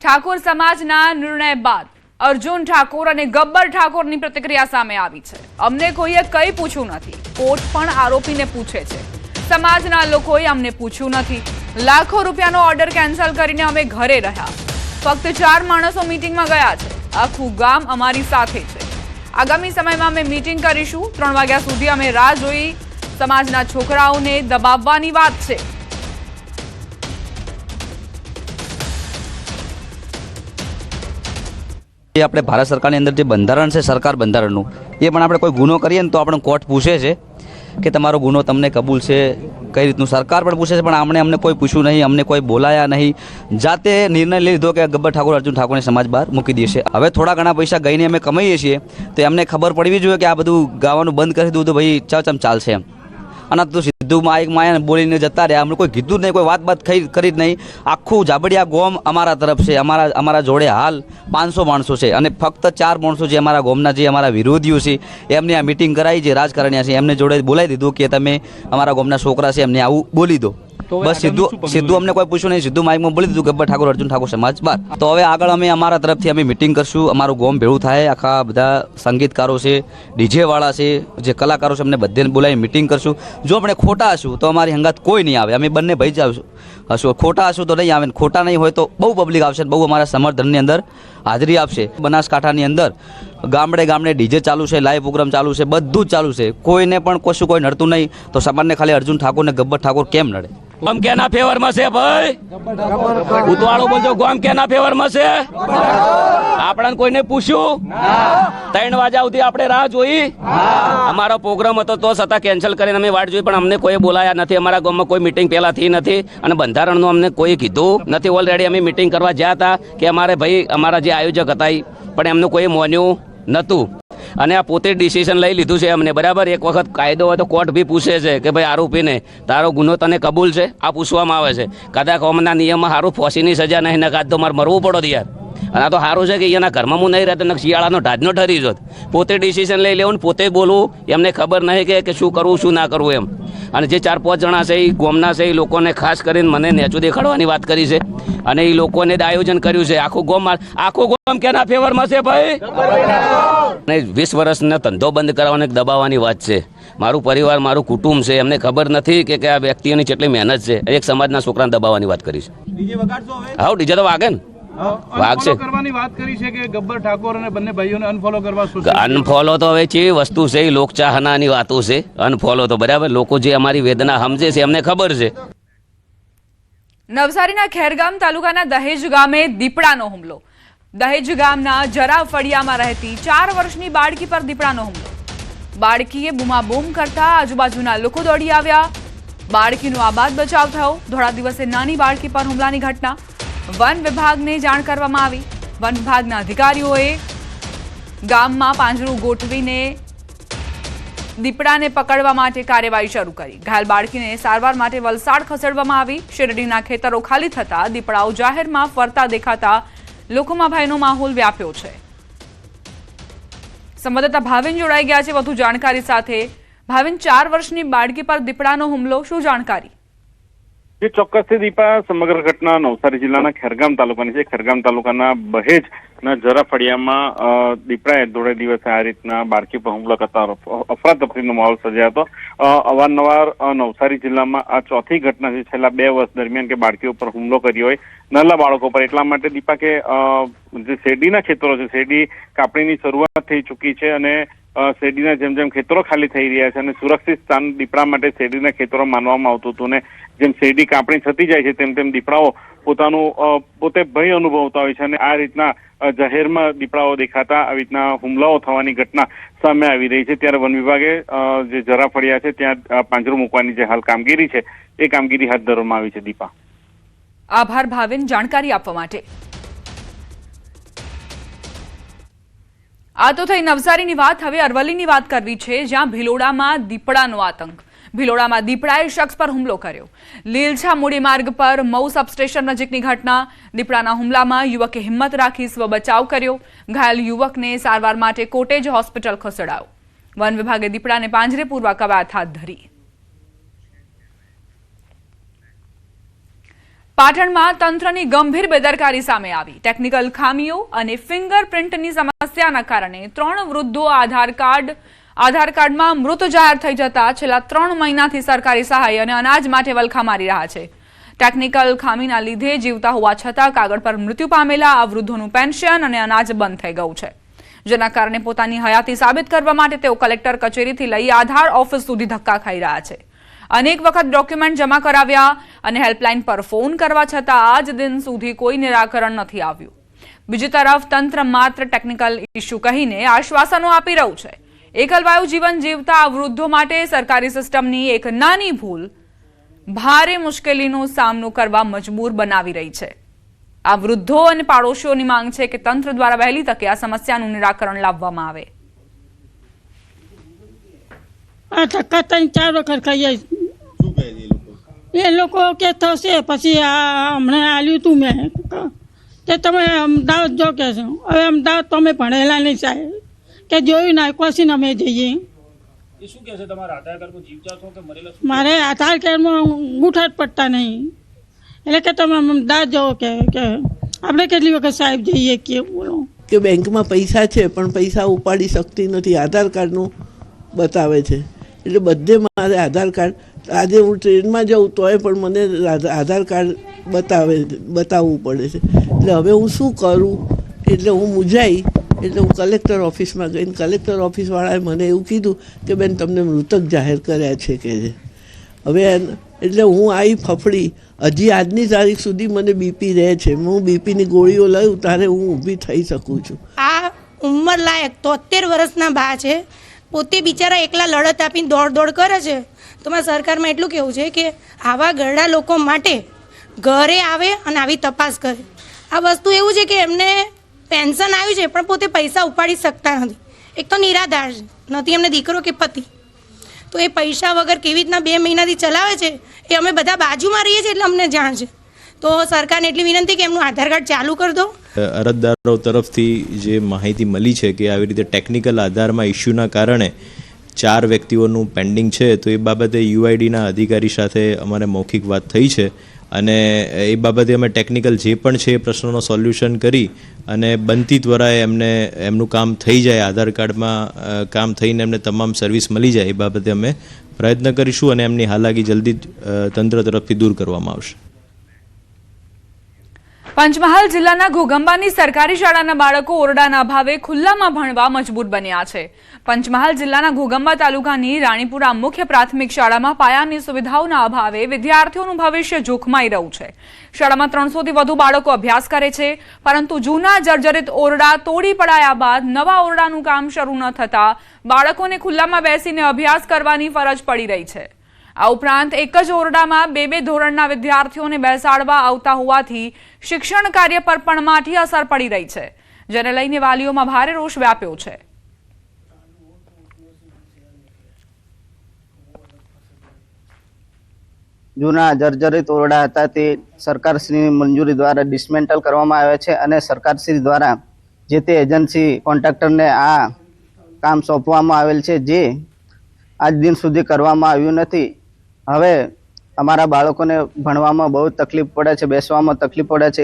ઠાકોર સમાજના નિર્ણય બાદ અર્જુન ઠાકોર અને ગબ્બર ઠાકોરની પ્રતિક્રિયા સામે આવી છે। અમને કોઈએ કંઈ પૂછ્યું નથી, કોર્ટ પણ આરોપીને પૂછે છે। સમાજના લોકોએ અમને પૂછ્યું નથી। લાખો રૂપિયાનો ઓર્ડર કેન્સલ કરીને અમે ઘરે રહ્યા। ફક્ત 4 માણસો મીટિંગમાં ગયા છે। આખું ગામ અમારી સાથે છે। આગામી સમયમાં અમે મીટિંગ કરીશું। 3 વાગ્યા સુધી અમે રાહ જોઈ। સમાજના છોકરાઓને દબાવવાની વાત છે। આપણે ભારત સરકારની અંદર જે બંધારણ છે સરકાર બંધારણનું એ પણ આપણે કોઈ ગુનો કરીએ ને તો આપણે કોર્ટ પૂછે છે કે તમારો ગુનો તમને કબૂલ છે કઈ રીતનું સરકાર પણ પૂછે છે પણ અમને કોઈ પૂછ્યું નહીં અમને કોઈ બોલાયા નહીં જાતે નિર્ણય લઈ લીધો કે ગબ્બર ઠાકોર અર્જુન ઠાકોરને સમાજ બહાર મૂકી દેશે। હવે થોડા ઘણા પૈસા ગઈને અમે કમાઈએ છીએ તો એમને ખબર પડવી જોઈએ કે આ બધું ગાવાનું બંધ કરી દીધું તો ભાઈ ચમ ચાલશે એમ અને તો સીધું માયા બોલીને જતા રહ્યા। અમને કોઈ કીધું જ નહીં, કોઈ વાત કરી જ નહીં। આખું જાબડિયા ગોમ અમારા તરફ છે। અમારા જોડે હાલ 500 માણસો છે અને ફક્ત 4 માણસો જે અમારા ગોમના જે અમારા વિરોધીઓ છે એમને આ મિટિંગ કરાવી જે રાજકારણીયા છે એમને જોડે બોલાવી દીધું કે તમે અમારા ગોમના છોકરા છે એમને આવું બોલી દો। બસ સીધું અમને કોઈ પૂછ્યું નહીં, સીધું માઇકમાં બોલી દીધું ગબ્બર ઠાકોર અર્જુન ઠાકોર સમાજ બહાર। તો હવે આગળ અમે અમારા તરફથી અમે મિટિંગ કરશું। અમારું ગોમ ભેળું થાય, આખા બધા સંગીતકારો છે, ડીજે વાળા છે, જે કલાકારો છે એમને બધાને બોલાવી મિટિંગ કરશું। જો આપણે ખોટા હશું તો અમારી હંગાત કોઈ નહીં આવે। અમે બંને ભાઈ જ હશું। ખોટા હશું તો નહીં આવે, ખોટા નહીં હોય તો બહુ પબ્લિક આવશે, બહુ અમારા સમર્થનની અંદર હાજરી આપશે। બનાસકાંઠાની અંદર ગામડે ગામડે ડીજે ચાલુ છે, લાઈવ પ્રોગ્રામ ચાલુ છે, બધું જ ચાલુ છે। કોઈને પણ કશું કોઈ નડતું નહીં તો સમાજને ખાલી અર્જુન ઠાકોર ને ગબ્બર ઠાકોર કેમ નડે? ગોમ કેના ફેવરમાં છે ભાઈ? ઉતવાળો બોલજો, ગોમ કેના ફેવરમાં છે? આપણને કોઈને પૂછ્યું? 3 વાગ્યા સુધી આપણે રાહ જોઈ। અમારો પ્રોગ્રામ હતો તો છતાં કેન્સલ કરીને અમે વાટ જોઈ પણ અમને કોઈ બોલાયા નથી। અમારા ગામમાં કોઈ મિટિંગ પહેલા થઈ નથી અને બંધારણનું અમને કોઈ કીધું નથી। ઓલરેડી અમે મિટિંગ કરવા ગયા હતા કે અમારે ભાઈ અમારા જે આયોજક હતા પણ એમનું કોઈ માન્યું નહોતું અને આ પોતે ડિસિઝન લઈ લીધું છે અમને બરાબર। એક વખત કાયદો હોય તો કોર્ટ બી પૂછે છે કે ભાઈ આરોપીને તારો ગુનો તને કબૂલ છે? આ પૂછવામાં આવે છે। કદાચ અમના નિયમમાં સારું ફોસીની સજા નહીં નકાત તો મારે મરવું પડો યાર। અને આ તો સારું છે કે અહીંયાના ઘરમાં હું નહીં રહેતો, શિયાળાનો ઢાજનો ઠરી જોત। પોતે ડિસિઝન લઈ લેવું ને પોતે બોલવું, એમને ખબર નહીં કે શું કરવું શું ના કરવું એમ। અને જે 4-5 જણા છે એ ગોમના છે એ લોકોને ખાસ કરીને મને નેચું દેખાડવાની વાત કરી છે અને એ લોકોને જ આયોજન કર્યું છે। આખું ગોમ કેના ફેવરમાં છે ભાઈ? 20 વર્ષનો ધંધો બંધ કરાવવાની દબાવવાની વાત છે। મારું પરિવાર મારું કુટુંબ છે, એમને ખબર નથી કે આ વ્યક્તિઓની કેટલી મહેનત છે। એક સમાજના છોકરાને દબાવવાની વાત કરી છે। હા ડીજે તો વાગે ને વાગશે કરવાની વાત કરી છે કે ગબ્બર ઠાકોર અને બંને ભાઈઓને અનફોલો કરવા। અનફોલો તો હવે કેવી વસ્તુ છે, એ લોકચાહનાની વાતો છે। અનફોલો તો બરાબર લોકો જે અમારી વેદના સમજે છે એમને ખબર છે। નવસારીના ખેરગામ તાલુકાના દહેજ ગામે દીપડાનો હુમલો। દહેજ ગામના જરા ફળિયામાં રહેતી 4 વર્ષની બાળકી પર દીપડાનો હુમલો। બાળકીએ બૂમાબૂમ કરતા આજુબાજુના લોકો દોડી આવ્યા। બાળકીનો આબાદ બચાવ થયો। ધોળા દિવસે નાની બાળકી પર હુમલાની ઘટના। વન વિભાગને જાણ કરવામાં આવી। વન વિભાગના અધિકારીઓએ ગામમાં પાંજરું ગોઠવીને દીપડાને પકડવા માટે કાર્યવાહી શરૂ કરી। ઘાયલ બાળકીને સારવાર માટે વલસાડ ખસેડવામાં આવી। શેરડીના ખેતરો ખાલી થતા દીપડાઓ જાહેરમાં ફરતા દેખાતા લોકોમાં ભયનો માહોલ વ્યાપ્યો છે। સંવાદદાતા ભાવિન જોડાઈ ગયા છે વધુ જાણકારી સાથે। ભાવિન, 4 વર્ષની બાળકી પર દીપડાનો હુમલો, શું જાણકારી? જે ચોક્કસથી દીપા સમગ્ર ઘટના નવસારી જિલ્લાના ખેરગામ તાલુકાની છે। ખેરગામ તાલુકાના બહેજના જરા ફળિયામાં દીપડાએ ધોળે દિવસે આ રીતના બાળકી પર હુમલો કરતા અફરાતફરીનો માહોલ સર્જાયો હતો। અવારનવાર નવસારી જિલ્લામાં આ 4થી ઘટના છે છેલ્લા 2 વર્ષ દરમિયાન કે બાળકીઓ પર હુમલો કર્યો હોય નાના બાળકો પર। એટલા માટે દીપા કે જે શેરડીના ખેતરો છે, શેરડી કાપણીની શરૂઆત થઈ ચૂકી છે અને શેરડીના જેમ જેમ ખેતરો ખાલી થઈ રહ્યા છે અને સુરક્ષિત સ્થાન દીપડા માટે શેરડીના ખેતરો માનવામાં આવતું હતું ને જેમ શેરડી કાપણી થતી જાય છે તેમ તેમ દીપડાઓ પોતે ભય અનુભવતા હોય છે અને આ રીતના જાહેરમાં દીપડાઓ દેખાતા આવી રીતના હુમલાઓ થવાની ઘટના સામે આવી રહી છે। ત્યારે વન વિભાગે જે જરા ફળિયા છે ત્યાં પાંજરું મૂકવાની જે હાલ કામગીરી છે એ કામગીરી હાથ ધરવામાં આવી છે। દીપા, આભાર ભાવિન જાણકારી આપવા માટે। આ તો થઈ નવસારીની વાત। હવે અરવલ્લીની વાત કરવી છે, જ્યાં ભિલોડામાં દીપડાનો આતંક। ભિલોડામાં દીપડાએ શખ્સ પર હુમલો કર્યો। લીલછા મૂડી માર્ગ પર મઉ સબસ્ટેશન નજીકની ઘટના। દીપડાના હુમલામાં યુવકે હિંમત રાખી સ્વ બચાવ કર્યો। ઘાયલ યુવકને સારવાર માટે કોટેજ હોસ્પિટલ ખસેડાયો। વન વિભાગે દીપડાને પાંજરે પૂરવા કવાયત હાથ ધરી। પાટણમાં તંત્રની ગંભીર બેદરકારી સામે આવી. ટેકનિકલ ખામીઓ અને ફિંગરપ્રિન્ટની સમસ્યાના કારણે 3 વૃદ્ધો આધાર કાર્ડમાં મૃત જાહેર થઈ જતા છેલ્લા 3 મહિનાથી સરકારી સહાય અને અનાજ માટે વલખા મારી રહ્યા છે. ટેકનિકલ ખામીના લીધે જીવતા હોવા છતાં કાગળ પર મૃત્યુ પામેલા આ વૃદ્ધોનું પેન્શન અને અનાજ બંધ થઈ ગયું છે, જેના કારણે પોતાની હયાતી સાબિત કરવા માટે તેઓ કલેક્ટર કચેરીથી લઈ આધાર ઓફિસ સુધી ધક્કા ખાઈ રહ્યા છે. અનેક વખત ડોક્યુમેન્ટ જમા કરાવ્યા અને હેલ્પલાઇન પર ફોન કરવા છતાં આજ દિન સુધી કોઈ નિરાકરણ નથી આવ્યું. બીજી તરફ તંત્ર માત્ર ટેકનિકલ ઇસ્યુ કહીને આશ્વાસનો આપી રહ્યું છે. એકલવાયુ જીવન જીવતા આ વૃદ્ધો માટે સરકારી સિસ્ટમની એક નાની ભૂલ ભારે મુશ્કેલીનો સામનો કરવા મજબૂર બનાવી રહી છે. આ વૃદ્ધો અને પાડોશીઓની માંગ છે કે તંત્ર દ્વારા વહેલી તકે આ સમસ્યાનું નિરાકરણ લાવવામાં આવે. આ ધક્કા 3-4 વખત ખાઈએ. એ લોકો કે થશે પછી આ હમણાં આલ્યું તું મેં કે તમે અમદાવાદ જો કે છો. હવે અમદાવાદ તો અમે ભણેલા નહીં સાહેબ, કે જોયું ના કોશીને અમે જઈએ. શું કહે છે તમારા આધાર કાર્ડમાં જીવતા છો કે મરેલા છો? મારે આધાર કાર્ડમાં ગુઠા જ પડતા નહીં, એટલે કે તમે અમદાવાદ જાઓ કે આપણે કેટલી વખત સાહેબ જઈએ કે બોલો કે બેંકમાં પૈસા છે પણ પૈસા ઉપાડી શકતી નથી, આધાર કાર્ડનું બતાવે છે. એટલે બધે મારે આધાર કાર્ડ, આજે હું ટ્રેનમાં જાઉં તોય પણ મને આધાર કાર્ડ બતાવવું પડે છે. એટલે હવે હું શું કરું? એટલે હું મૂંઝાઈ. એટલે હું કલેક્ટર ઓફિસમાં ગઈને કલેક્ટર ઓફિસવાળાએ મને એવું કીધું કે બેન તમને મૃતક જાહેર કર્યા છે કે છે. હવે એટલે હું આવી ફફડી. હજી આજની તારીખ સુધી મને બીપી રહે છે. હું બીપીની ગોળીઓ લઉં ત્યારે હું ઊભી થઈ શકું છું. આ ઉંમરલાયક 73 વર્ષના બા છે, પોતે બિચારા એકલા લડત આપીને દોડ કરે છે. તો મારા સરકારમાં એટલું કહેવું છે કે આવા ગરડા લોકો માટે ઘરે આવે અને આવી તપાસ કરે. આ વસ્તુ એવું છે કે એમને પેન્શન આવ્યું છે પણ પોતે પૈસા ઉપાડી શકતા નથી. એક તો નિરાધાર છે, નથી એમને દીકરો કે પતિ, તો એ પૈસા વગર કેવી રીતના 2 મહિનાથી ચલાવે છે એ અમે બધા બાજુમાં રહીએ છીએ એટલે અમને જાણ છે. તો સરકારને એટલી વિનંતી કે એમનું આધાર કાર્ડ ચાલુ કરી દો. અરજદારો તરફથી જે માહિતી મળી છે કે આવી રીતે ટેકનિકલ આધારમાં ઇસ્યુના કારણે 4 વ્યક્તિઓનું પેન્ડિંગ છે, તો એ બાબતે યુઆઈડીના અધિકારી સાથે અમારે મૌખિક વાત થઈ છે અને એ બાબતે અમે ટેકનિકલ જે પણ છે એ પ્રશ્નોનો સોલ્યુશન કરી અને બનતી ત્વરાએ એમનું કામ થઈ જાય, આધાર કાર્ડમાં કામ થઈને એમને તમામ સર્વિસ મળી જાય એ બાબતે અમે પ્રયત્ન કરીશું અને એમની હાલાકી જલ્દી તંત્ર તરફથી દૂર કરવામાં આવશે. પંચમહાલ જિલ્લાના ઘોગંબાની સરકારી શાળાના બાળકો ઓરડાના અભાવે ખુલ્લામાં ભણવા મજબૂર બન્યા છે. પંચમહાલ જિલ્લાના ઘોગંબા તાલુકાની રાણીપુરા મુખ્ય પ્રાથમિક શાળામાં પાયાની સુવિધાઓના અભાવે વિદ્યાર્થીઓનું ભવિષ્ય જોખમાઈ રહ્યું છે. શાળામાં 300 થી વધુ બાળકો અભ્યાસ કરે છે, પરંતુ જૂના જર્જરિત ઓરડા તોડી પડાયા બાદ નવા ઓરડાનું કામ શરૂ ન થતા બાળકોને ખુલ્લામાં બેસીને અભ્યાસ કરવાની ફરજ પડી રહી છે. આ ઉપરાંત એક જ ઓરડામાં 2 ધોરણના વિદ્યાર્થીઓને બેસાડવા આવતા હોવાથી શિક્ષણ કાર્ય પર પણ માઠી અસર પડી રહી છે, જેને લઈને વાલીઓમાં ભારે રોષ વ્યાપ્યો છે. જૂના જર્જરિત ઓરડા હતા તે સરકારશ્રીની મંજૂરી દ્વારા ડિસમેન્ટલ કરવામાં આવ્યા છે અને સરકારશ્રી દ્વારા જે તે એજન્સી કોન્ટ્રાક્ટરને આ કામ સોંપવામાં આવેલ છે, જે આજ દિન સુધી કરવામાં આવ્યું નથી. હવે અમારા બાળકોને ભણવામાં બહુ તકલીફ પડે છે, બેસવામાં તકલીફ પડે છે.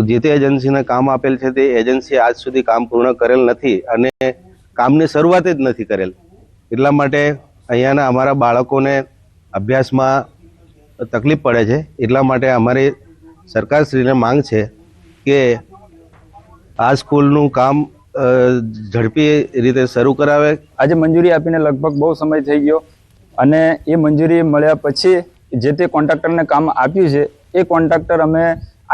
જે તે એજન્સીને કામ આપેલ છે તે એજન્સી આજ સુધી કામ પૂર્ણ કરેલ નથી અને કામની શરૂઆત જ નથી કરેલ. એટલા માટે અહીંયાના અમારા બાળકોને અભ્યાસમાં તકલીફ પડે છે. એટલા માટે અમારી સરકારશ્રીને માંગ છે કે આ સ્કૂલનું કામ ઝડપી રીતે શરૂ કરાવે. આજે મંજૂરી આપીને લગભગ બહુ સમય થઈ ગયો અને એ મંજૂરી મળ્યા પછી જે તે કોન્ટ્રાક્ટરને કામ આપ્યું છે એ કોન્ટ્રાક્ટર અમે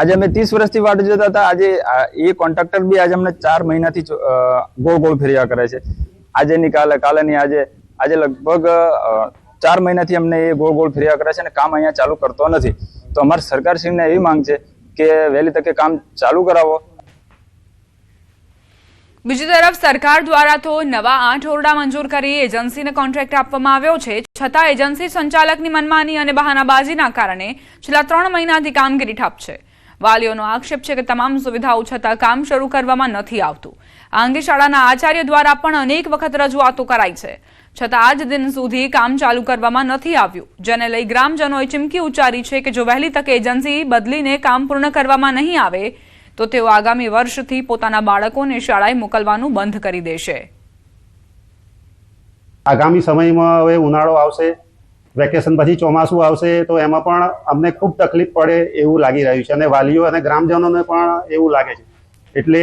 30 વર્ષથી વાટ જોતા હતા. આજે એ કોન્ટ્રાક્ટર બી આજે અમને 4 મહિનાથી ગોળ ફેર્યા કરે છે. આજે ની કાલે ની આજે લગભગ 4 મહિનાથી અમને એ ગોળ ફેર્યા કરે છે અને કામ અહીંયા ચાલુ કરતો નથી. તો અમારી સરકારશ્રીને એવી માંગ છે કે વહેલી તકે કામ ચાલુ કરાવો. બીજી તરફ સરકાર દ્વારા તો નવા 8 ઓરડા મંજૂર કરી એજન્સીને કોન્ટ્રાક્ટ આપવામાં આવ્યો છે, છતાં એજન્સી સંચાલકની મનમાની અને બહાનાબાજીના કારણે છેલ્લા 3 મહિનાથી કામગીરી ઠપ છે. વાલીઓનો આક્ષેપ છે કે તમામ સુવિધાઓ છતાં કામ શરૂ કરવામાં નથી આવતું. આ અંગે શાળાના આચાર્ય દ્વારા પણ અનેક વખત રજૂઆતો કરાઈ છે, છતાં આજ દિન સુધી કામ ચાલુ કરવામાં નથી આવ્યું, જેને લઈ ગ્રામજનોએ ચીમકી ઉચ્ચારી છે કે જો વહેલી તકે એજન્સી બદલીને કામ પૂર્ણ કરવામાં નહીં આવે તો તેઓ આગામી વર્ષથી પોતાના બાળકોને શાળાએ મોકલવાનું બંધ કરી દેશે. આગામી સમયમાં હવે ઉનાળો આવશે, વેકેશન પછી ચોમાસું આવશે, તો એમાં પણ અમને ખૂબ તકલીફ પડે એવું લાગી રહ્યું છે અને વાલીઓ અને ગ્રામજનોને પણ એવું લાગે છે. એટલે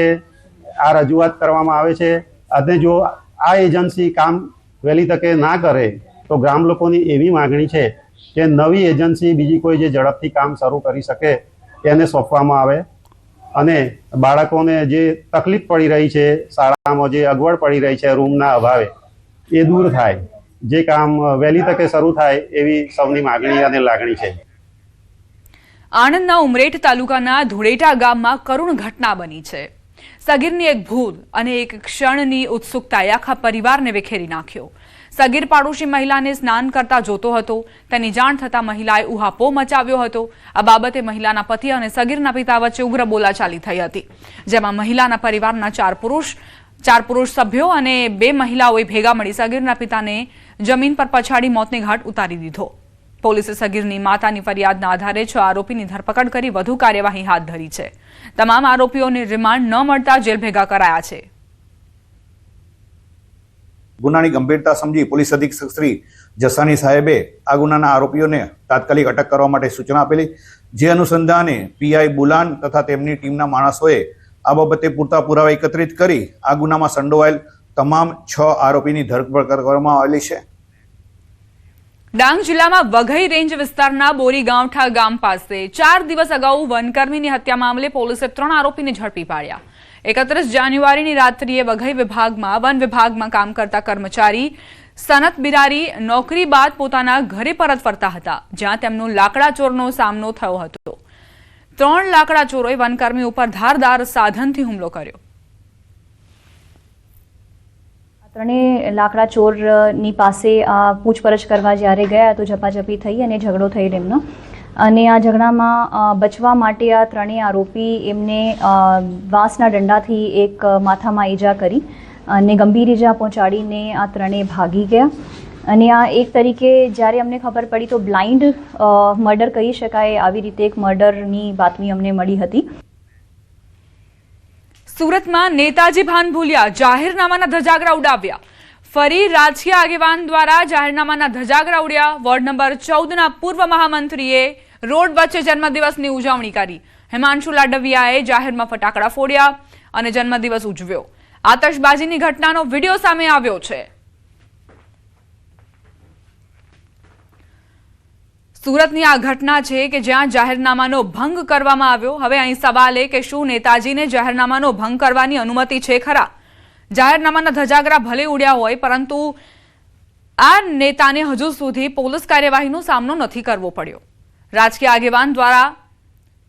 આ રજૂઆત કરવામાં આવે છે અને જો આ એજન્સી કામ વહેલી તકે ના કરે તો ગ્રામ લોકોની એવી માગણી છે કે નવી એજન્સી બીજી કોઈ જે ઝડપથી કામ શરૂ કરી શકે એને સોંપવામાં આવે અને બાળકોને જે તકલીફ પડી રહી છે, શાળામાં જે અગવડ પડી રહી છે રૂમના અભાવે, એ દૂર થાય, જે કામ વહેલી તકે શરૂ થાય એવી સૌની માગણી અને લાગણી છે. આણંદના ઉમરેઠ તાલુકાના ધુળેટા ગામમાં કરુણ ઘટના બની છે. સગીરની એક ભૂલ અને એક ક્ષણની ઉત્સુકતાએ આખા પરિવારને વિખેરી નાખ્યો. સગીર પાડોશી મહિલાને સ્નાન કરતા જોતો હતો. તેની જાણ થતાં મહિલાએ ઉહાપો મચાવ્યો હતો. આ બાબતે મહિલાના પતિ અને સગીરના પિતા વચ્ચે ઉગ્ર બોલાચાલી થઈ હતી, જેમાં મહિલાના પરિવારના ચાર પુરુષ સભ્યો અને 2 મહિલાઓએ ભેગા મળી સગીરના પિતાને જમીન પર પછાડી મોતને ઘાટ ઉતારી દીધો. પોલીસે સગીરની માતાની ફરિયાદના આધારે 6 આરોપીની ધરપકડ કરી વધુ કાર્યવાહી હાથ ધરી છે. તમામ આરોપીઓને રિમાન્ડ ન મળતા જેલ ભેગા કરાયા છે. ગુનાની ગંભીરતા સમજી પોલીસ અધિક્ષક શ્રી જસાની સાહેબે આ ગુનાના આરોપીઓને તાત્કાલિક અટક કરવા માટે સૂચના આપેલી, જે અનુસંધાને પીઆઈ બુલાન તથા તેમની ટીમના માણસોએ આ બાબતે પૂરતા પુરાવા એકત્રિત કરી આ ગુનામાં સંડોવાયેલ તમામ 6 આરોપીની ધરપકડ કરવામાં આવેલી છે. ડાંગ જિલ્લામાં વઘઈ રેન્જ વિસ્તારના બોરી ગાંવઠા ગામ પાસે 4 દિવસ અગાઉ વનકર્મીની હત્યા મામલે પોલીસે 3 આરોપીને ઝડપી પાડ્યા. 31 જાન્યુઆરીની રાત્રિએ વઘઈ વન વિભાગમાં કામ કરતા કર્મચારી સનત બિરારી નોકરી બાદ પોતાના ઘરે પરત ફરતા હતા, જ્યાં તેમનો લાકડા ચોરનો સામનો થયો હતો. 3 લાકડા ચોરોએ વનકર્મી ઉપર ધારદાર સાધનથી હુમલો કર્યો. ત્રણેય લાકડા ચોરની પાસે પૂછપરછ કરવા જ્યારે ગયા તો ઝપાઝપી થઈ અને ઝઘડો થઈ એમનો, અને આ ઝઘડામાં બચવા માટે આ ત્રણેય આરોપી એમને વાંસના દંડાથી એક માથામાં ઈજા કરી અને ગંભીર ઈજા પહોંચાડીને આ ત્રણેય ભાગી ગયા. અને આ એક તરીકે જ્યારે અમને ખબર પડી તો બ્લાઇન્ડ મર્ડર કહી શકાય, આવી રીતે એક મર્ડરની બાતમી અમને મળી હતી. સુરતમાં નેતાજી ભાન ભૂલ્યા, જાહેરનામાના ધજાગરા ઉડાવ્યા. ફરી રાજકીય આગેવાન દ્વારા જાહેરનામાના ધજાગરા ઉડ્યા. વોર્ડ નંબર 14ના પૂર્વ મહામંત્રીએ રોડ વચ્ચે જન્મદિવસની ઉજવણી કરી. હિમાંશુ લાડવિયાએ જાહેરમાં ફટાકડા ફોડ્યા અને જન્મદિવસ ઉજવ્યો. આતશબાજીની ઘટનાનો વિડીયો સામે આવ્યો છે. સુરતની આ ઘટના છે કે જ્યાં જાહેરનામાનો ભંગ કરવામાં આવ્યો. હવે અહીં સવાલ એ કે શું નેતાજીને જાહેરનામાનો ભંગ કરવાની અનુમતિ છે ખરા? જાહેરનામાના ધજાગરા ભલે ઉડ્યા હોય, પરંતુ આ નેતાને હજુ સુધી પોલીસ કાર્યવાહીનો સામનો નથી કરવો પડ્યો. રાજકીય આગેવાન દ્વારા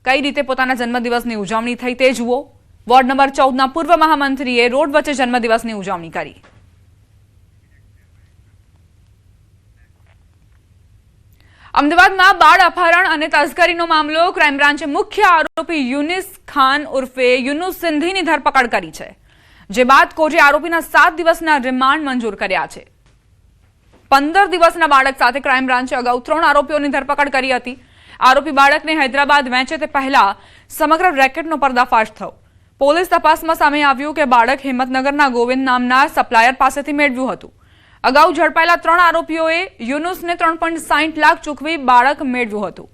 કઈ રીતે પોતાના જન્મદિવસની ઉજવણી થઈ તે જુઓ. વોર્ડ નંબર 14ના પૂર્વ મહામંત્રીએ રોડ વચ્ચે જન્મદિવસની ઉજવણી કરી. અમદાવાદમાં બાળ અપહરણ અને તસ્કરીનો મામલો. ક્રાઇમ બ્રાન્ચે મુખ્ય આરોપી યુનિસ ખાન ઉર્ફે યુનુસ સિંધીની ધરપકડ કરી છે, જે બાદ કોર્ટે આરોપીના 7 દિવસના રિમાન્ડ મંજૂર કર્યા છે. 15 દિવસના બાળક સાથે ક્રાઇમ બ્રાન્ચે અગાઉ 3 આરોપીઓની ધરપકડ કરી હતી. આરોપી બાળકને હૈદરાબાદ વેચે તે પહેલા સમગ્ર રેકેટનો પર્દાફાશ થયો. પોલીસ તપાસમાં સામે આવ્યું કે બાળક હિંમતનગરના ગોવિંદ નામના સપ્લાયર પાસેથી મેળવ્યું હતું. અગાઉ ઝડપાયેલા 3 આરોપીઓએ યુનુસને 3.60 લાખ ચૂકવી બાળક મેળવ્યું હતું,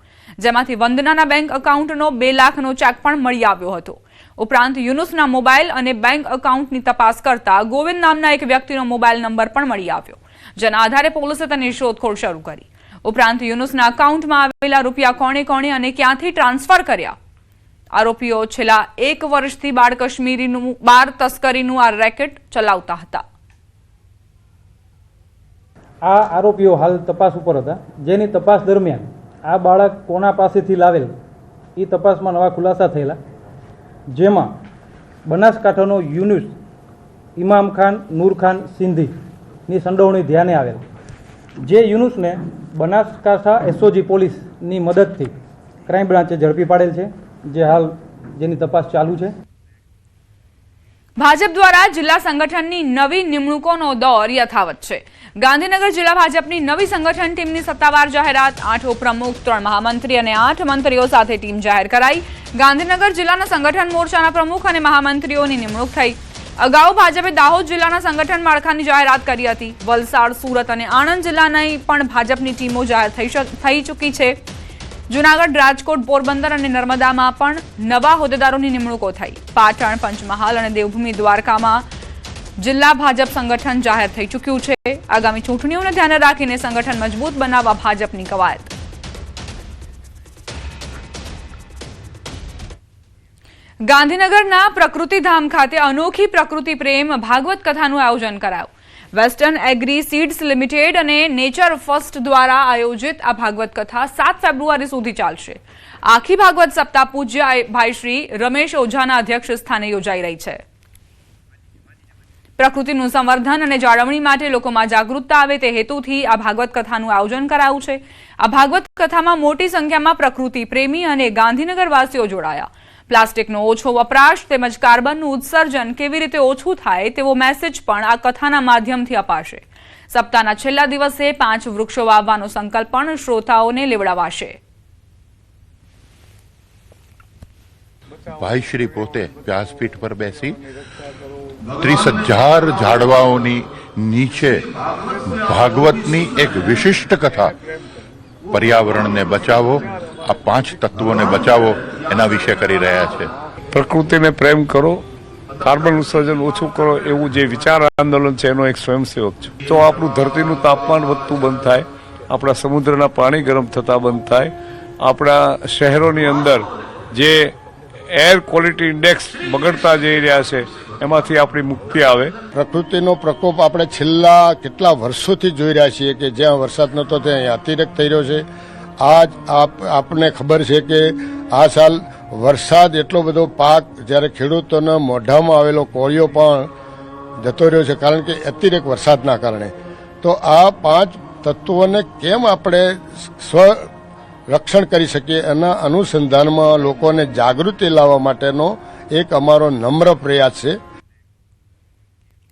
જેમાંથી વંદનાના બેંક એકાઉન્ટનો 2 લાખનો ચેક પણ મળી આવ્યો હતો. ઉપરાંત યુનુસના મોબાઈલ અને બેંક એકાઉન્ટની તપાસ કરતા ગોવિંદ નામના એક વ્યક્તિનો મોબાઈલ નંબર પણ મળી આવ્યો, જેના આધારે પોલીસે તેની શોધખોળ શરૂ કરી. ઉપરાંત યુનુસના એકાઉન્ટમાં આવેલા રૂપિયા કોણે અને ક્યાંથી ટ્રાન્સફર કર્યા. આરોપીઓ છેલ્લા 1 વર્ષથી બાળ તસ્કરીનું આ રેકેટ ચલાવતા હતા. આ આરોપીઓ હાલ તપાસ ઉપર હતા, જેની તપાસ દરમિયાન આ બાળક કોના પાસેથી લાવેલ એ તપાસમાં નવા ખુલાસા થયેલા, જેમાં બનાસકાંઠાનો યુનુસ ઇમામ ખાન નૂર ખાન સિંધીની સંડોવણી ધ્યાને આવેલ, જે યુનુસને બનાસકાંઠા એસઓજી પોલીસની મદદથી ક્રાઇમ બ્રાન્ચે ઝડપી પાડેલ છે. જે હાલ જેની તપાસ ચાલુ છે. ભાજપ દ્વારા જિલ્લા સંગઠનની નવી નિમણૂકોનો દોર યથાવત છે. ગાંધીનગર જિલ્લા ભાજપની નવી સંગઠન ટીમની સત્તાવાર જાહેરાત. 8 ઉપપ્રમુખ, 3 મહામંત્રી અને 8 મંત્રીઓ સાથે ટીમ જાહેર કરાઈ. ગાંધીનગર જિલ્લાના સંગઠન મોરચાના પ્રમુખ અને મહામંત્રીઓની નિમણૂક થઈ. અગાઉ ભાજપે દાહોદ જિલ્લાના સંગઠન માળખાની જાહેરાત કરી હતી. વલસાડ, સુરત અને આણંદ જિલ્લાની પણ ભાજપની ટીમો જાહેર થઈ ચૂકી છે. જૂનાગઢ, રાજકોટ, પોરબંદર અને નર્મદામાં પણ નવા હોદ્દેદારોની નિમણૂકો થઈ. પાટણ, પંચમહાલ અને દેવભૂમિ દ્વારકામાં જિલ્લા ભાજપ સંગઠન જાહેર થઈ ચૂક્યું છે. આગામી ચૂંટણીઓને ધ્યાને રાખીને સંગઠન મજબૂત બનાવવા ભાજપની કવાયત. ગાંધીનગરના પ્રકૃતિધામ ખાતે અનોખી પ્રકૃતિ પ્રેમ ભાગવત કથાનું આયોજન કરાયું. વેસ્ટર્ન એગ્રી સીડ્સ લિમિટેડ અને નેચર ફર્સ્ટ દ્વારા આયોજિત આ ભાગવત કથા 7 ફેબ્રુઆરી સુધી ચાલશે. આખી ભાગવત સપ્તાહ પૂજ્ય ભાઈ શ્રી રમેશ ઓઝાના અધ્યક્ષ સ્થાને યોજાઈ રહી છે. પ્રકૃતિનું સંવર્ધન અને જાળવણી માટે લોકોમાં જાગૃતતા આવે તે હેતુથી આ ભાગવત કથાનું આયોજન કરાયું છે. આ ભાગવત કથામાં મોટી સંખ્યામાં પ્રકૃતિ પ્રેમી અને ગાંધીનગરવાસીઓ જોડાયા. પ્લાસ્ટિકનો ઓછો વપરાશ તેમજ કાર્બનનું ઉત્સર્જન કેવી રીતે ઓછું થાય તેવો મેસેજ પણ આ કથાના માધ્યમથી અપાશે. સપ્તાહના છેલ્લા દિવસે 5 વૃક્ષો વાવવાનો સંકલ્પ પણ શ્રોતાઓને લેવડાવાશે. ભાઈશ્રી પોતે વ્યાસપીઠ પર બેસી 30,000 ઝાડવાઓની નીચે ભાગવતની એક વિશિષ્ટ કથા પર્યાવરણને બચાવો, આ 5 તત્વોને બચાવો એના વિશે કરી રહ્યા છે. પ્રકૃતિને પ્રેમ કરો, કાર્બન ઉત્સર્જન ઓછું કરો, એવું જે વિચાર આંદોલન છે એનો એક સ્વયંસેવક છું. તો આપણું ધરતીનું તાપમાન વધતું બંધ થાય, આપણા સમુદ્રના પાણી ગરમ થતા બંધ થાય, આપણા શહેરોની અંદર જે એર ક્વોલિટી ઇન્ડેક્સ બગડતા જઈ રહ્યા છે એમાંથી આપણી મુક્તિ આવે. પ્રકૃતિનો પ્રકોપ આપણે છેલ્લા કેટલા વર્ષોથી જોઈ રહ્યા છીએ કે જ્યાં વરસાદ નહોતો ત્યાં અતિરેક થઈ રહ્યો છે. આજ આપને ખબર છે કે આ સાલ વરસાદ એટલો બધો પાક જ્યારે ખેડૂતોના મોઢામાં આવેલો કોળિયો પણ જતો રહ્યો છે કારણ કે અતિરેક વરસાદના કારણે. તો આ 5 તત્વોને કેમ આપણે રક્ષણ કરી શકીએ એના અનુસંધાનમાં લોકોને જાગૃતિ લાવવા માટેનો એક અમારો નમ્ર પ્રયાસ છે.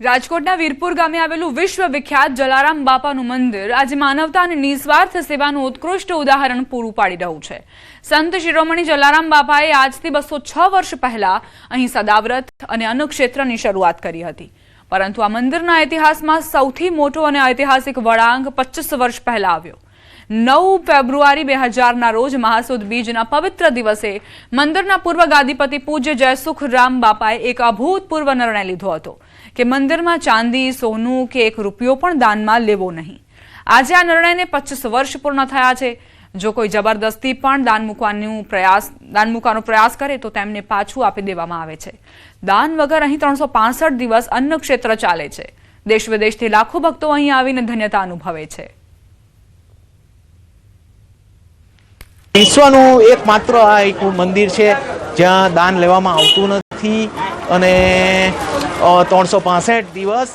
રાજકોટના વીરપુર ગામે આવેલું વિશ્વ વિખ્યાત જલારામ બાપાનું મંદિર આજે માનવતા અને નિસ્વાર્થ સેવાનું ઉત્કૃષ્ટ ઉદાહરણ પૂરું પાડી રહ્યું છે. સંત શિરોમણી જલારામ બાપાએ આજથી 206 વર્ષ પહેલા અહીં સદાવ્રત અને અન્નક્ષેત્રની શરૂઆત કરી હતી. પરંતુ આ મંદિરના ઇતિહાસમાં સૌથી મોટો અને ઐતિહાસિક વળાંક 25 વર્ષ પહેલા આવ્યો. 9 ફેબ્રુઆરી 2000ના રોજ મહાસુદ બીજના પવિત્ર દિવસે મંદિરના પૂર્વ ગાદીપતિ પૂજ્ય જયસુખ રામ બાપાએ એક અભૂતપૂર્વ નિર્ણય લીધો હતો કે મંદિરમાં ચાંદી, સોનું કે 1 રૂપિયો પણ દાનમાં લેવો નહીં. આજે આ નિર્ણયને 25 વર્ષ પૂર્ણ થયા છે. જો કોઈ જબરદસ્તી પણ દાન મૂકવાનો પ્રયાસ કરે તો તેમને પાછું આપી દેવામાં આવે છે. દાન વગર અહીં 365 દિવસ અન્ન ક્ષેત્ર ચાલે છે. દેશ વિદેશથી લાખો ભક્તો અહીં આવીને ધન્યતા અનુભવે છે. વિશ્વનું એકમાત્ર આ એક મંદિર છે જ્યાં દાન લેવામાં આવતું નથી અને 365 દિવસ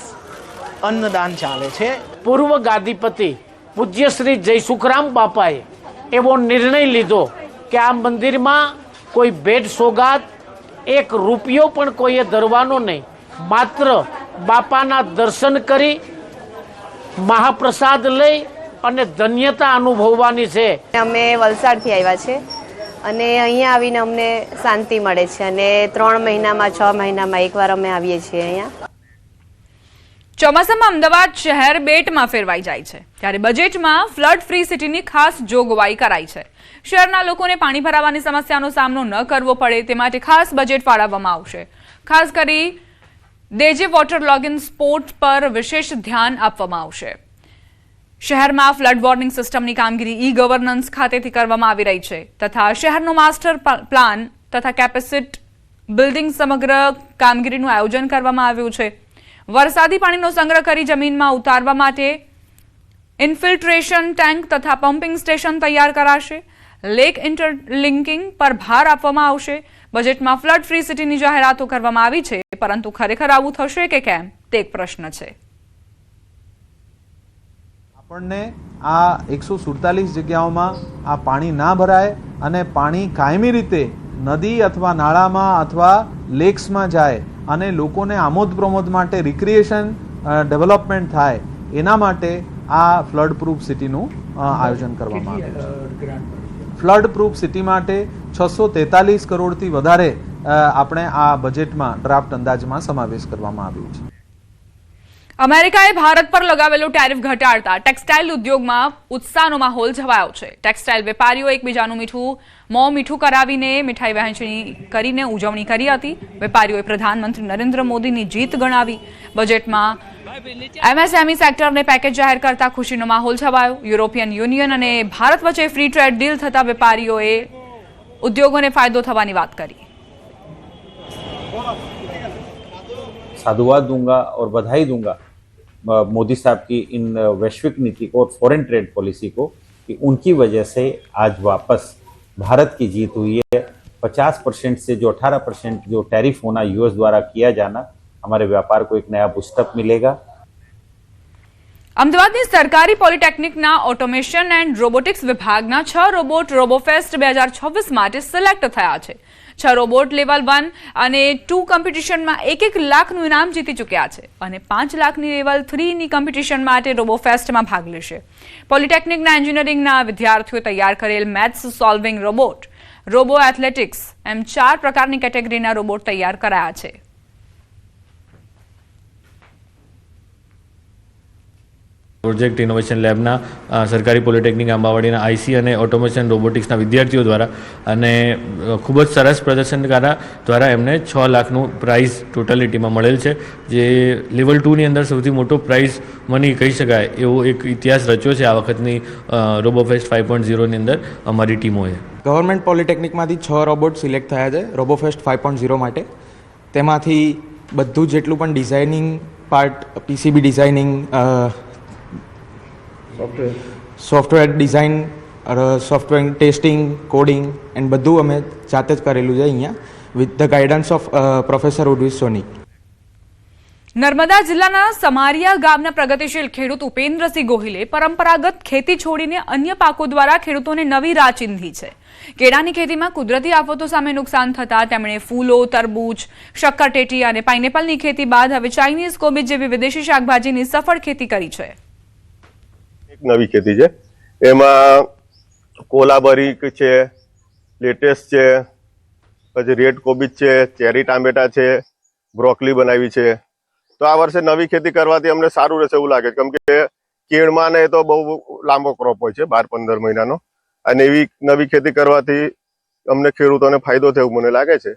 અન્નદાન ચાલે છે. પૂર્વ ગાદીપતિ પૂજ્ય શ્રી જયસુખરામ બાપાએ એવો નિર્ણય લીધો કે આ મંદિરમાં કોઈ ભેટ સોગાદ 1 રૂપિયો પણ કોઈએ ધરવાનો નહીં, માત્ર બાપાના દર્શન કરી મહાપ્રસાદ લઈ અને ધન્યતા અનુભવવાની છે. અમે વલસાડથી આવ્યા છે અને અહીંયા આવીને અમને શાંતિ મળે છે અને 3 મહિનામાં 6 મહિનામાં એકવાર અમે આવીએ છીએ અહીંયા. ચોમાસામાં અમદાવાદ શહેર બેટમાં ફેરવાઈ જાય છે ત્યારે બજેટમાં ફ્લડ ફ્રી સિટીની ખાસ જોગવાઈ કરાઈ છે. શહેરના લોકોને પાણી ભરાવાની સમસ્યાનો સામનો ન કરવો પડે તે માટે ખાસ બજેટ ફાળવવામાં આવશે. ખાસ કરી દેજે વોટર લોગિન સ્પોર્ટ પર વિશેષ ધ્યાન આપવામાં આવશે. શહેરમાં ફ્લડ વોર્નિંગ સિસ્ટમની કામગીરી ઈ ગવર્નન્સ ખાતેથી કરવામાં આવી રહી છે તથા શહેરનો માસ્ટર પ્લાન તથા કેપેસિટી બિલ્ડિંગ સમગ્ર કામગીરીનું આયોજન કરવામાં આવ્યું છે. વરસાદી પાણીનો સંગ્રહ કરી જમીનમાં ઉતારવા માટે ઇન્ફિલ્ટ્રેશન ટેન્ક તથા પમ્પિંગ સ્ટેશન તૈયાર કરાશે. લેક ઇન્ટરલિંકિંગ પર ભાર આપવામાં આવશે. બજેટમાં ફ્લડ ફ્રી સિટીની જાહેરાતો કરવામાં આવી છે પરંતુ ખરેખર આવું થશે કે કેમ તે એક પ્રશ્ન છે. આપણને આ 147 જગ્યાઓમાં આ પાણી ના ભરાય અને પાણી કાયમી રીતે નદી અથવા નાળામાં અથવા લેક્સમાં જાય અને લોકોને આમોદ પ્રમોદ માટે રિક્રિએશન ડેવલપમેન્ટ થાય એના માટે આ ફ્લડ પ્રૂફ સિટીનું આયોજન કરવામાં આવ્યું છે. ફ્લડ પ્રૂફ સિટી માટે 643 કરોડથી વધારે આપણે આ બજેટમાં ડ્રાફ્ટ અંદાજમાં સમાવેશ કરવામાં આવ્યું છે. અમેરિકાએ ભારત પર લગાવેલો ટેરિફ ઘટાડતા ટેક્સટાઇલ ઉદ્યોગમાં ઉત્સાહનો માહોલ છવાયો છે. ટેક્સટાઇલ વેપારીઓ એકબીજાનું મોં મીઠું કરાવીને મીઠાઈ વહેંચણી કરીને ઉજવણી કરી હતી. વેપારીઓએ પ્રધાનમંત્રી નરેન્દ્ર મોદીની જીત ગણાવી. બજેટમાં એમએસએમઈ સેક્ટરને પેકેજ જાહેર કરતા ખુશીનો માહોલ છવાયો. યુરોપિયન યુનિયન અને ભારત વચ્ચે ફ્રી ટ્રેડ ડીલ થતા વેપારીઓએ ઉદ્યોગોને ફાયદો થવાની વાત કરી. साधुवाद दूंगा और बधाई दूंगा मोदी साहब की इन वैश्विक नीति को और फॉरेन ट्रेड पॉलिसी को कि उनकी वजह से आज वापस भारत की जीत हुई है. 50% से जो 18% जो टैरिफ होना यूएस द्वारा किया जाना, हमारे व्यापार को एक नया बूस्टअप मिलेगा. અમદાવાદની સરકારી પોલિટેકનિકના ઓટોમેશન એન્ડ રોબોટિક્સ વિભાગના 6 રોબોટ રોબોફેસ્ટ 2026 માટે સિલેક્ટ થયા છે. 6 રોબોટ લેવલ 1 અને 2 કોમ્પિટિશનમાં 1 લાખનું ઇનામ જીતી ચૂક્યા છે અને 5 લાખની લેવલ 3ની કોમ્પિટિશન માટે રોબોફેસ્ટમાં ભાગ લેશે. પોલિટેકનિકના એન્જિનિયરિંગના વિદ્યાર્થીઓએ તૈયાર કરેલ maths solving robot, robo athletics એમ 4 પ્રકારની કેટેગરીના રોબોટ તૈયાર કરાયા છે. પ્રોજેક્ટ ઇનોવેશન લેબના સરકારી પોલિટેકનિક આંબાવાડીના આઈસી અને ઓટોમેશન રોબોટિક્સના વિદ્યાર્થીઓ દ્વારા અને ખૂબ જ સરસ પ્રદર્શનકારા દ્વારા એમને 6 લાખનું પ્રાઇઝ ટોટાલિટીમાં મળેલ છે, જે લેવલ 2ની અંદર સૌથી મોટો પ્રાઇઝ મની કહી શકાય એવો એક ઇતિહાસ રચ્યો છે આ વખતની રોબોફેસ્ટ 5.0ની અંદર અમારી ટીમોએ. ગવર્મેન્ટ પોલિટેકનિકમાંથી 6 રોબોટ સિલેક્ટ થયા છે રોબોફેસ્ટ 5.0 માટે. તેમાંથી બધું જેટલું પણ designing part, PCB designing, software design, software testing, coding and બધું અમે જાતે જ કરેલું છે અહીંયા with the guidance of professor Urvis Soni. Narmada જિલ્લાના સમારિયા ગામના પ્રગતિશીલ ખેડૂત ઉપેન્દ્રસિંહ ગોહિલે પરંપરાગત ખેતી છોડીને અન્ય પાકો દ્વારા ખેડૂતોને નવી રાહ ચીંધી છે. કેળાની ખેતીમાં કુદરતી આફતો સામે નુકસાન થતા તેમણે ફૂલો, તરબૂચ, શક્કરટેટી અને પાઇનેપલની ખેતી બાદ હવે ચાઇનીઝ કોબીજ જેવી વિદેશી શાકભાજીની સફળ ખેતી કરી છે. નવી ખેતી છે, એમાં કોલાબરી છે, લેટેસ છે, પછી રેડ કોબીજ છે, ચેરી ટામેટા છે, બ્રોકલી બનાવી છે. તો આ વર્ષે નવી ખેતી કરવાથી અમને સારું રહેશે એવું લાગે છે, કેમ કે કેળમાં ને તો બહુ લાંબો ક્રોપ હોય છે, 12-15 મહિનાનો, અને એવી નવી ખેતી કરવાથી અમને ખેડૂતોને ફાયદો થયો મને લાગે છે.